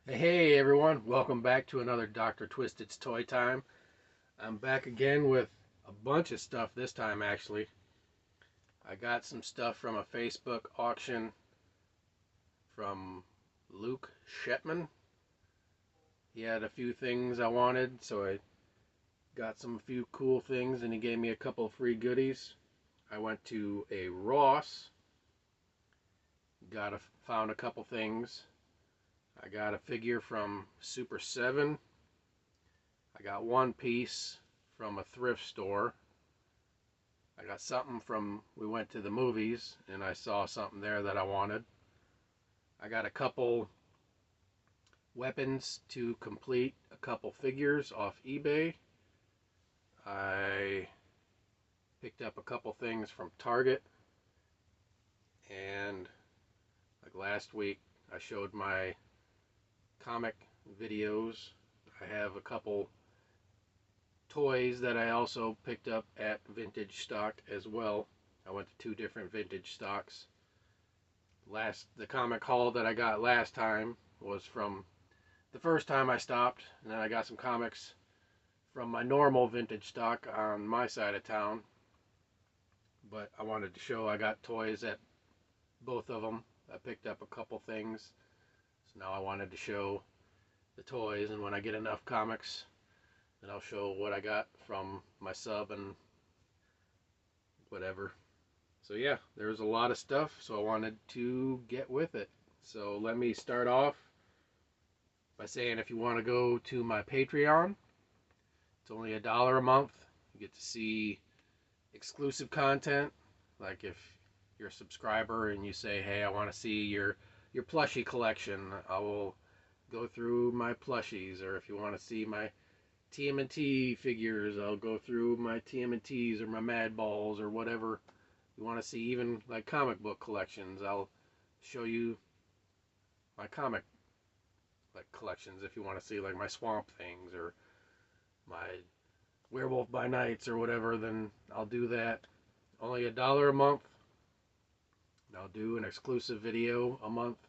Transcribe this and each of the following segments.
Hey everyone, welcome back to another Dr. Twisted's Toy Time. I'm back again with a bunch of stuff this time actually. I got some stuff from a Facebook auction from Luke Shetman. He had a few things I wanted, so I got a few cool things and he gave me a couple of free goodies. I went to a Ross, found a couple things. I got a figure from Super 7. I got one piece from a thrift store. I got something from, we went to the movies and I saw something there that I wanted. I got a couple weapons to complete a couple figures off eBay. I picked up a couple things from Target. And like last week, I showed my comic videos. I have a couple toys that I also picked up at Vintage Stock as well. I went to two different Vintage Stocks. The comic haul that I got last time was from the first time I stopped, and then I got some comics from my normal Vintage Stock on my side of town. But I wanted to show I got toys at both of them. I picked up a couple things, so now I wanted to show the toys, and when I get enough comics, then I'll show what I got from my sub and whatever. So yeah, there's a lot of stuff, so I wanted to get with it. So let me start off by saying if you want to go to my Patreon, it's only $1 a month. You get to see exclusive content. Like if you're a subscriber and you say, hey, I want to see your plushie collection, I will go through my plushies. Or if you want to see my TMNT figures, I'll go through my TMNTs or my Mad Balls or whatever you want to see. Even like comic book collections, I'll show you my comic like collections if you want to see like my Swamp Things or my Werewolf by Nights or whatever, then I'll do that. Only $1 a month. I'll do an exclusive video a month,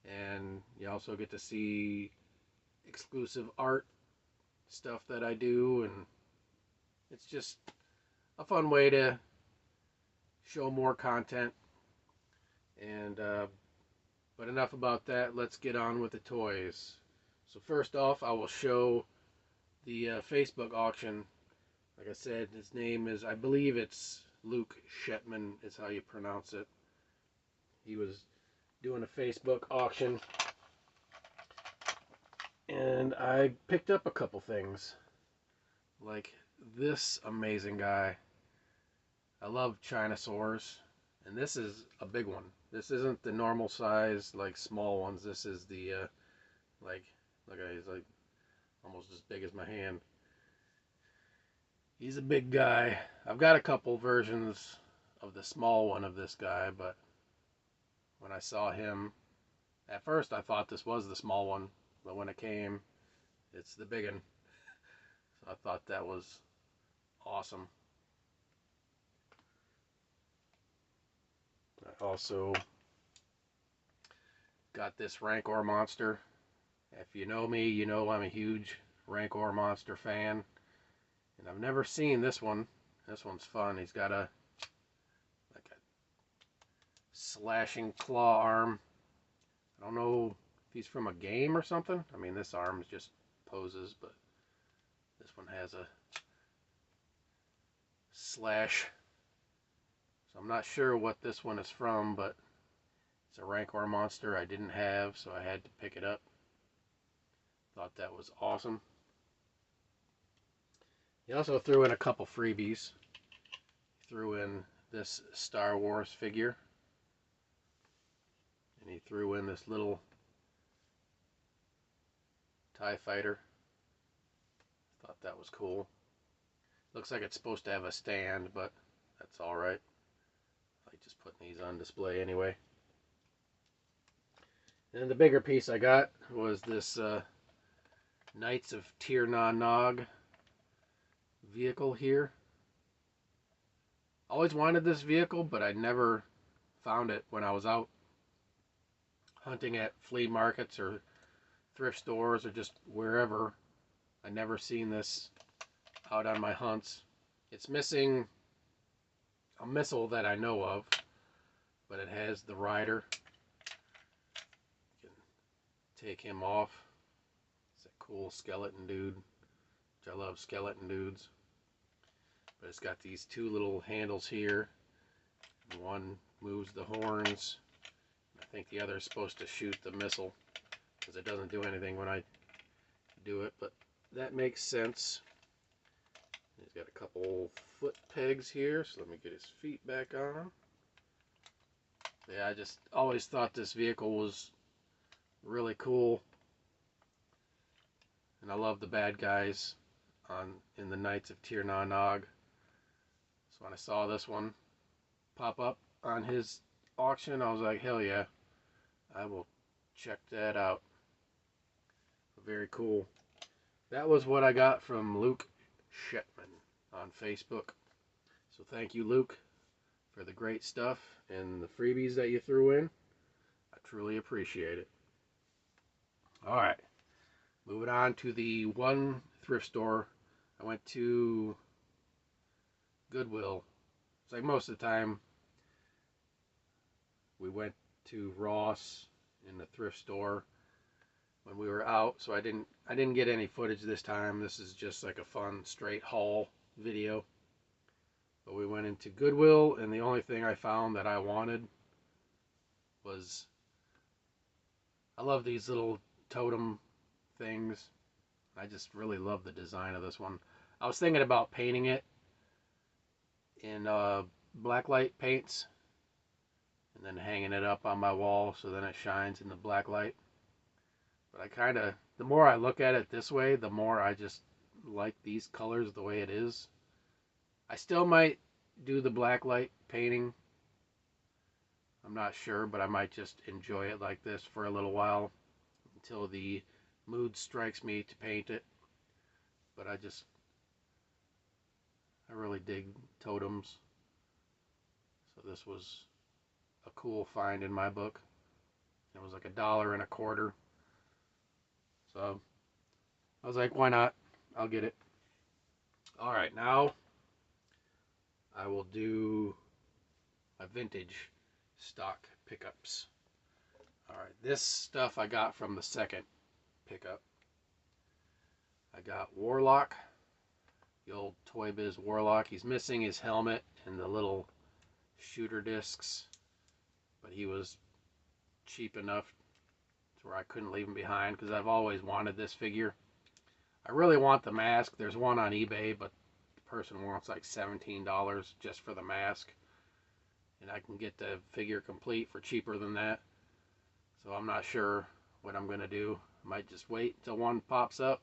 and you also get to see exclusive art stuff that I do, and it's just a fun way to show more content. And but enough about that. Let's get on with the toys. So first off, I will show the Facebook auction. Like I said, his name is, I believe it's Luke Shetman is how you pronounce it. He was doing a Facebook auction, and I picked up a couple things. Like this amazing guy. I love Chinosaurs, and this is a big one. This isn't the normal size, like small ones. This is the, like, look at, he's like almost as big as my hand. He's a big guy. I've got a couple versions of the small one of this guy, but when I saw him, at first I thought this was the small one, but when it came, it's the big one. So I thought that was awesome. I also got this Rancor monster. If you know me, you know I'm a huge Rancor monster fan. And I've never seen this one. This one's fun. He's got a like a slashing claw arm. I don't know if he's from a game or something. I mean, this arm just poses, but this one has a slash. So I'm not sure what this one is from, but it's a Rancor monster I didn't have, so I had to pick it up. Thought that was awesome. He also threw in a couple freebies. He threw in this Star Wars figure. And he threw in this little TIE fighter. Thought that was cool. Looks like it's supposed to have a stand, but that's alright. I like just putting these on display anyway. And the bigger piece I got was this Knights of Tir Na Nog vehicle here. Always wanted this vehicle, but I never found it when I was out hunting at flea markets or thrift stores or just wherever. I never seen this out on my hunts. It's missing a missile that I know of, but it has the rider. You can take him off. It's a cool skeleton dude, which I love skeleton dudes. But it's got these two little handles here. One moves the horns. I think the other is supposed to shoot the missile, because it doesn't do anything when I do it, but that makes sense. He's got a couple foot pegs here, so let me get his feet back on. Yeah, I just always thought this vehicle was really cool, and I love the bad guys in the Knights of Tir Na Nog. So when I saw this one pop up on his auction, I was like, hell yeah, I will check that out. Very cool. That was what I got from Luke Shetman on Facebook. So thank you, Luke, for the great stuff and the freebies that you threw in. I truly appreciate it. Alright, moving on to the one thrift store. I went to Goodwill. It's like most of the time we went to Ross in the thrift store when we were out, so I didn't get any footage this time. This is just like a fun straight haul video. But we went into Goodwill, and the only thing I found that I wanted was, I love these little totem things. I just really love the design of this one. I was thinking about painting it in blacklight paints and then hanging it up on my wall so then it shines in the blacklight. But I kind of, the more I look at it this way, the more I just like these colors the way it is. I still might do the blacklight painting. I'm not sure, but I might just enjoy it like this for a little while until the mood strikes me to paint it. But I really dig totems. So this was a cool find in my book. It was like $1.25. So I was like, why not? I'll get it. Alright, now I will do my vintage stock pickups. Alright, this stuff I got from the second pickup. I got Warlock, the old Toy Biz Warlock. He's missing his helmet and the little shooter discs, but he was cheap enough to where I couldn't leave him behind because I've always wanted this figure. I really want the mask. There's one on eBay, but the person wants like $17 just for the mask, and I can get the figure complete for cheaper than that. So I'm not sure what I'm going to do. I might just wait until one pops up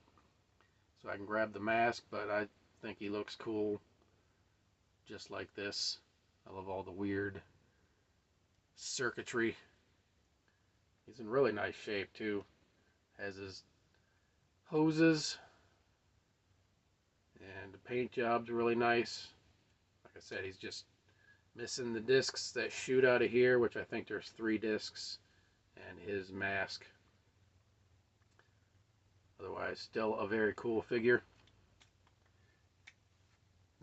so I can grab the mask, but I think he looks cool just like this. I love all the weird circuitry. He's in really nice shape too. Has his hoses, and the paint job's really nice. Like I said, he's just missing the discs that shoot out of here, which I think there's 3 discs, and his mask. Otherwise, still a very cool figure.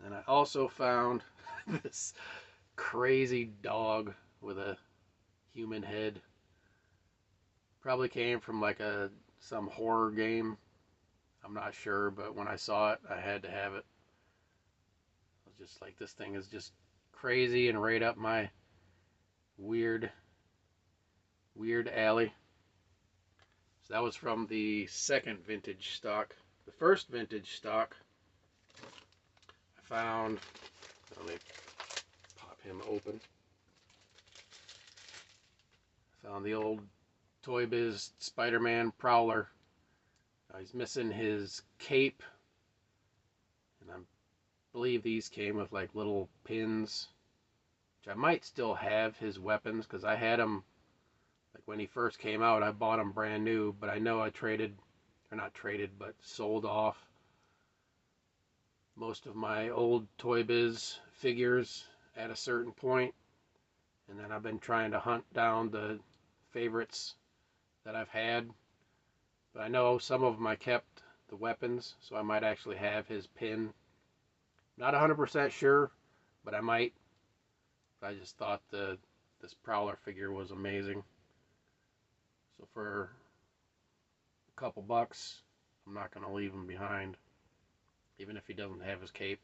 And I also found this crazy dog with a human head. Probably came from like some horror game. I'm not sure, but when I saw it, I had to have it. I was just like, this thing is just crazy and right up my weird alley. So that was from the second vintage stock. The first vintage stock I found, let me pop him open. I found the old Toy Biz Spider-Man Prowler. He's missing his cape, and I believe these came with like little pins, which I might still have his weapons because I had him like when he first came out. I bought him brand new, but I know I sold off most of my old Toy Biz figures at a certain point, and then I've been trying to hunt down the favorites that I've had, but But I know some of them I kept the weapons, so I might actually have his pin. Not 100% sure, but I might. I just thought this Prowler figure was amazing. So for a couple bucks, I'm not going to leave him behind, even if he doesn't have his cape.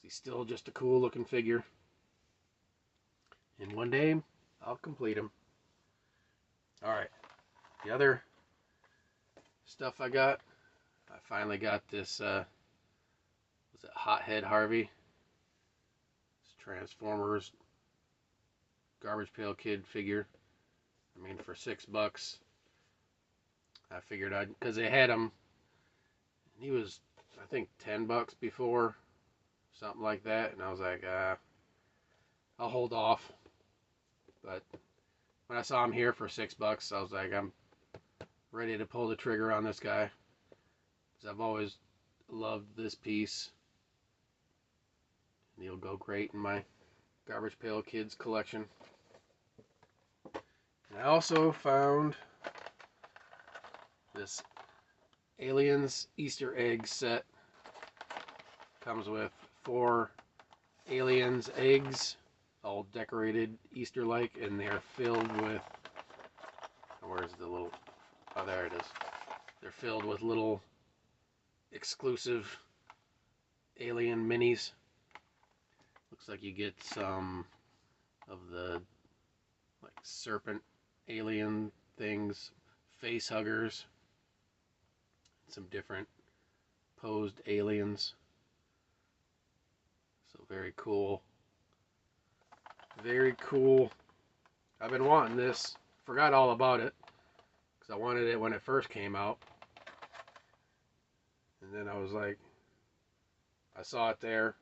He's still just a cool looking figure. And one day, I'll complete him. Alright, the other stuff I finally got this, was it Hothead Harvey? It's Transformers Garbage Pail Kid figure. I mean, for $6, I figured because they had him, and he was, I think, $10 before, something like that, and I was like, I'll hold off. But when I saw him here for $6, I was like, I'm ready to pull the trigger on this guy, because I've always loved this piece, and he'll go great in my Garbage Pail Kids collection. And I also found this Aliens Easter egg set. Comes with 4 aliens eggs, all decorated Easter-like, and they're filled with, where's the little, oh there it is. They're filled with little exclusive alien minis. Looks like you get some of the like serpent alien things, face huggers, some different posed aliens. So very cool. Very cool. I've been wanting this. Forgot all about it, because I wanted it when it first came out. And then I was like, I saw it there.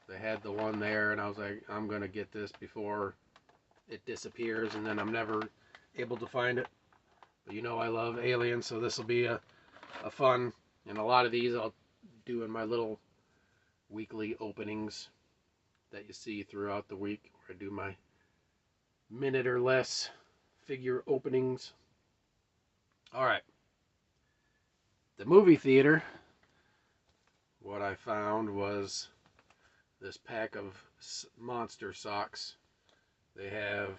They had the one there, and I was like, I'm going to get this before it disappears, and then I'm never able to find it. But you know I love aliens, so this will be a fun, and a lot of these I'll do in my little weekly openings that you see throughout the week, where I do my minute or less figure openings. Alright, the movie theater, what I found was this pack of monster socks. They have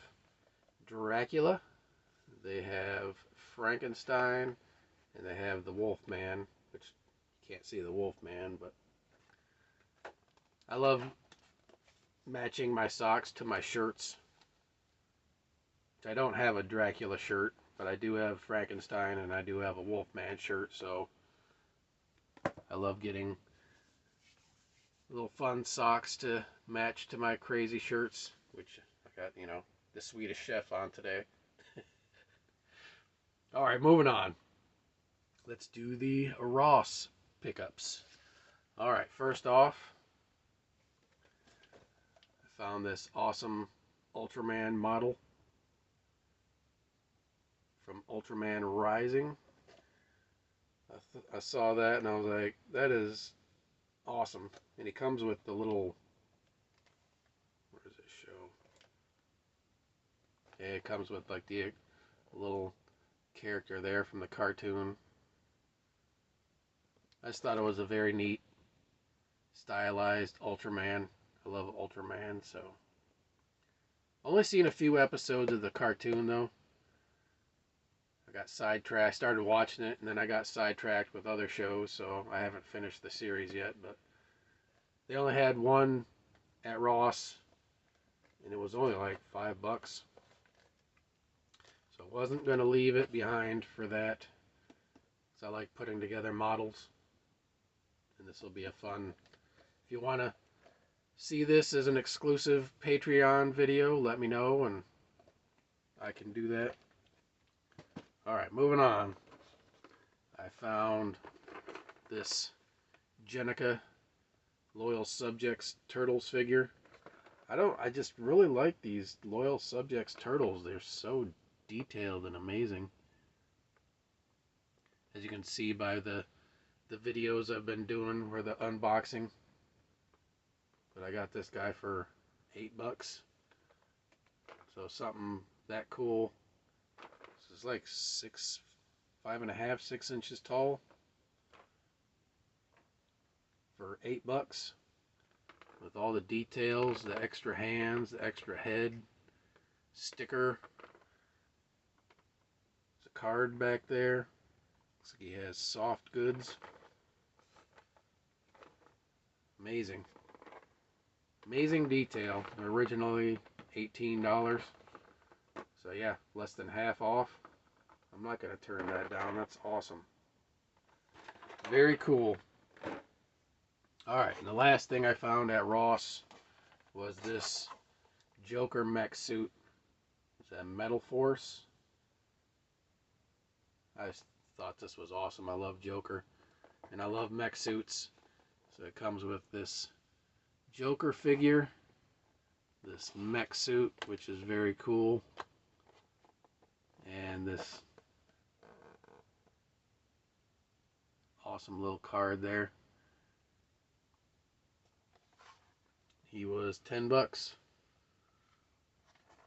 Dracula, they have Frankenstein, and they have the Wolfman, which you can't see the Wolfman, but I love matching my socks to my shirts. I don't have a Dracula shirt, but I do have Frankenstein, and I do have a Wolfman shirt, so I love getting little fun socks to match to my crazy shirts, which I got, you know, the Swedish Chef on today. Alright, moving on. Let's do the Ross pickups. Alright, first off, I found this awesome Ultraman model from Ultraman Rising. I saw that and I was like, that is awesome. And he comes with the little, where does it show? Yeah, it comes with like the little character there from the cartoon. I just thought it was a very neat, stylized Ultraman. I love Ultraman, so. Only seen a few episodes of the cartoon though. I got sidetracked, started watching it, and then I got sidetracked with other shows, so I haven't finished the series yet, but they only had one at Ross, and it was only like $5. So I wasn't going to leave it behind for that, because I like putting together models, and this will be a fun, if you want to see this as an exclusive Patreon video, let me know, and I can do that. Alright, moving on. I found this Jennika Loyal Subjects Turtles figure. I just really like these Loyal Subjects Turtles. They're so detailed and amazing. As you can see by the videos I've been doing where the unboxing. But I got this guy for $8. So something that cool. This is like $6 5.5, 6 inches tall for $8 with all the details, the extra hands, the extra head, sticker. There's a card back there. Looks like he has soft goods. Amazing. Amazing detail. Originally $18. So yeah, less than half off. I'm not going to turn that down. That's awesome. Very cool. Alright, and the last thing I found at Ross was this Joker mech suit. It's a Metal Force. I just thought this was awesome. I love Joker. And I love mech suits. So it comes with this Joker figure. This mech suit, which is very cool. And this awesome little card there. He was $10.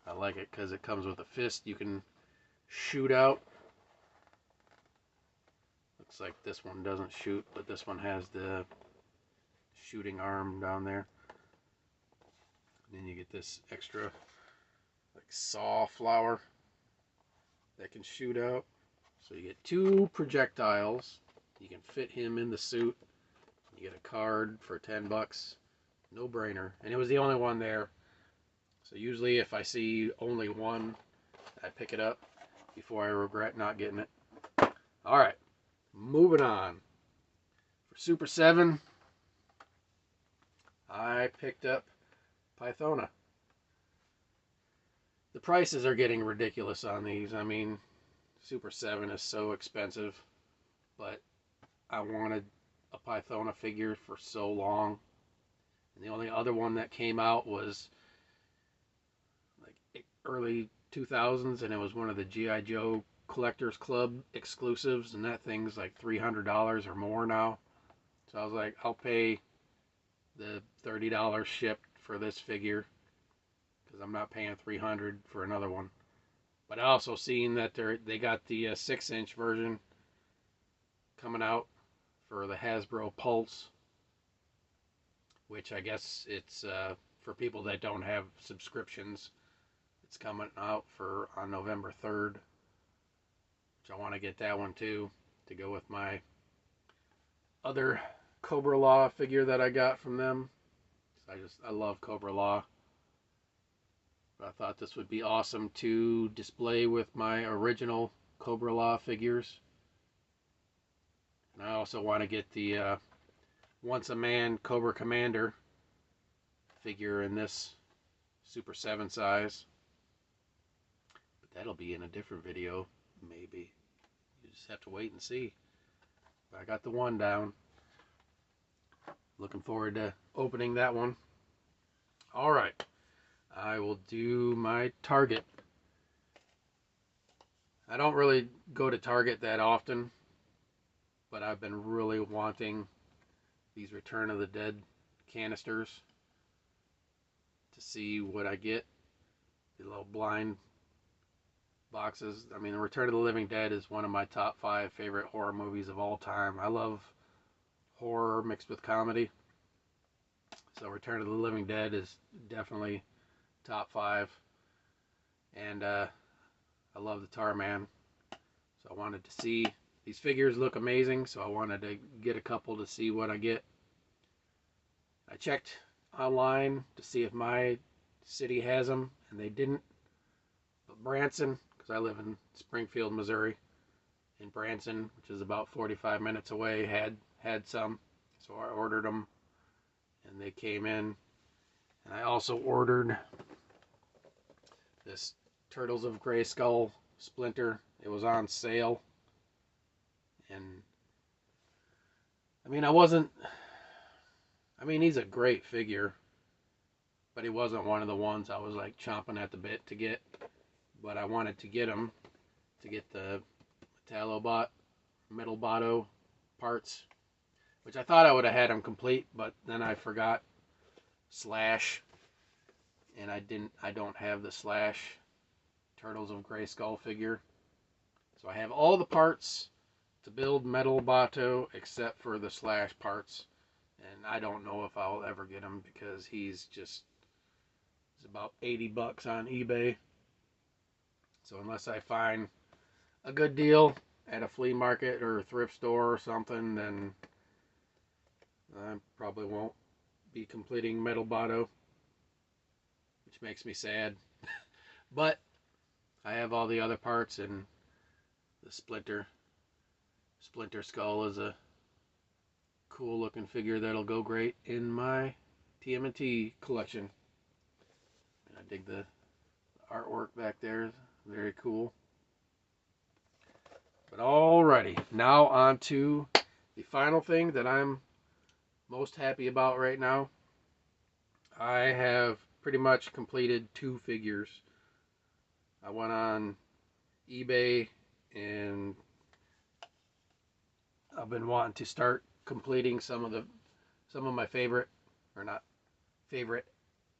I like it because it comes with a fist you can shoot out. Looks like this one doesn't shoot, but this one has the shooting arm down there. And then you get this extra like saw flower that can shoot out. So you get 2 projectiles. You can fit him in the suit. You get a card for $10. No brainer. And it was the only one there. So usually if I see only one, I pick it up before I regret not getting it. Alright, moving on. For Super 7, I picked up Pythona. The prices are getting ridiculous on these. I mean, Super 7 is so expensive, but I wanted a Pythona figure for so long. And the only other one that came out was like early 2000s, and it was one of the G.I. Joe Collectors Club exclusives, and that thing's like $300 or more now. So I was like, I'll pay the $30 shipped for this figure because I'm not paying $300 for another one. But I also seen that they got the 6-inch version coming out for the Hasbro Pulse, which I guess it's for people that don't have subscriptions. It's coming out on November 3rd, which I want to get that one too to go with my other Cobra Law figure that I got from them. I love Cobra Law. But I thought this would be awesome to display with my original Cobra Law figures. And I also want to get the Once a Man Cobra Commander figure in this Super 7 size. But that'll be in a different video, maybe. You just have to wait and see. But I got the one down. Looking forward to opening that one. Alright. I will do my Target. I don't really go to Target that often, but I've been really wanting these Return of the Dead canisters to see what I get. The little blind boxes. I mean, Return of the Living Dead is one of my top 5 favorite horror movies of all time. I love horror mixed with comedy. So Return of the Living Dead is definitely top 5. And I love the Tar Man. So I wanted to see. These figures look amazing, so I wanted to get a couple to see what I get. I checked online to see if my city has them, and they didn't. But Branson, because I live in Springfield, Missouri, and Branson, which is about 45 minutes away, had some. So I ordered them, and they came in. And I also ordered this Turtles of Grayskull Splinter. It was on sale. And I mean, he's a great figure, but he wasn't one of the ones I was like chomping at the bit to get. But I wanted to get him to get the Metalobot Metal Botto parts, which I thought I would have had him complete, but then I forgot Slash, and I don't have the Slash Turtles of Grayskull figure. So I have all the parts to build Metal Bato except for the Slash parts. And I don't know if I'll ever get him because he's about 80 bucks on eBay. So unless I find a good deal at a flea market or a thrift store or something, then I probably won't be completing Metal Bato, which makes me sad. But I have all the other parts, and the Splinter Skull is a cool looking figure that'll go great in my TMNT collection. And I dig the artwork back there, very cool. But alrighty, now on to the final thing that I'm most happy about right now. I have pretty much completed 2 figures. I went on eBay and I've been wanting to start completing some of my favorite, or not favorite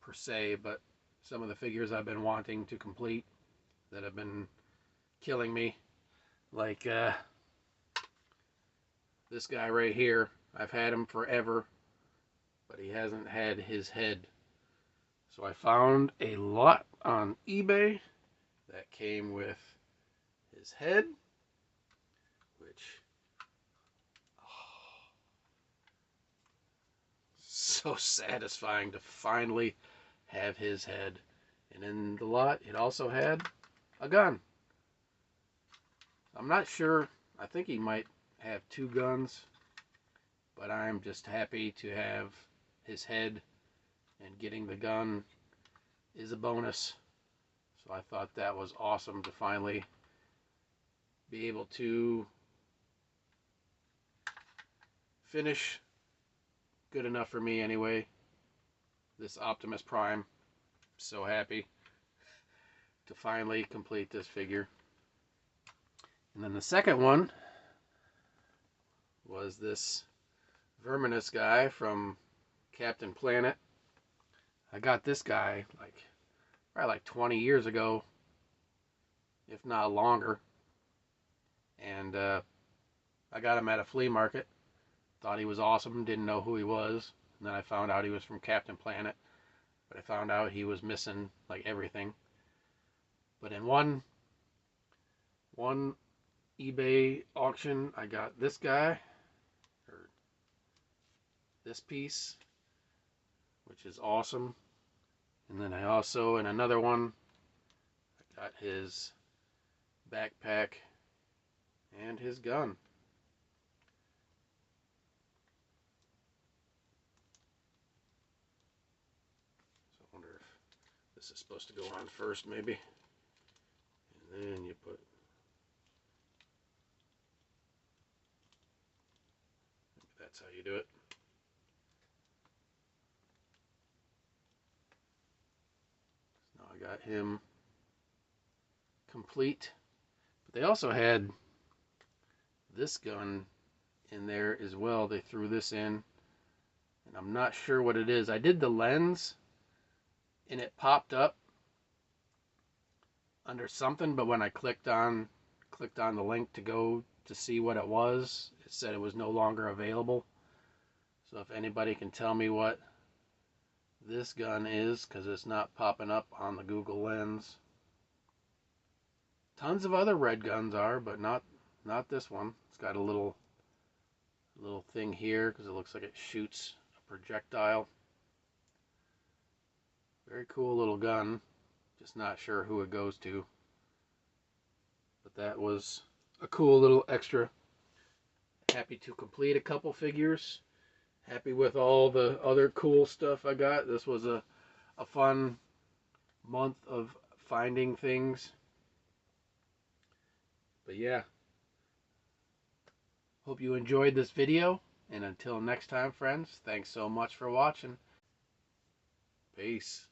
per se, but some of the figures I've been wanting to complete that have been killing me. Like this guy right here. I've had him forever, but he hasn't had his head. So I found a lot on eBay that came with his head, which, oh, so satisfying to finally have his head. And in the lot, it also had a gun. I'm not sure. I think he might have 2 guns, but I'm just happy to have his head, and getting the gun is a bonus. So I thought that was awesome to finally be able to finish good enough for me anyway. This Optimus Prime. So happy to finally complete this figure. And then the second one was this Verminous guy from Captain Planet. I got this guy probably like 20 years ago, if not longer. And I got him at a flea market. Thought he was awesome, didn't know who he was. And then I found out he was from Captain Planet. But I found out he was missing like everything. But in one eBay auction, I got this guy, or this piece, which is awesome. And then I also, in another one, I got his backpack and his gun. So I wonder if this is supposed to go on first, maybe. And then you put, maybe that's how you do it. So now I got him complete. But they also had this gun in there as well. They threw this in, and I'm not sure what it is. I did the lens, and it popped up under something, but when I clicked on the link to go to see what it was, it said it was no longer available. So if anybody can tell me what this gun is, because it's not popping up on the Google Lens. Tons of other red guns are, but not this one. It's got a little thing here because it looks like it shoots a projectile. Very cool little gun. Just not sure who it goes to. But that was a cool little extra. Happy to complete a couple figures. Happy with all the other cool stuff I got. This was a fun month of finding things. But yeah. Hope you enjoyed this video. And until next time, friends, thanks so much for watching. Peace.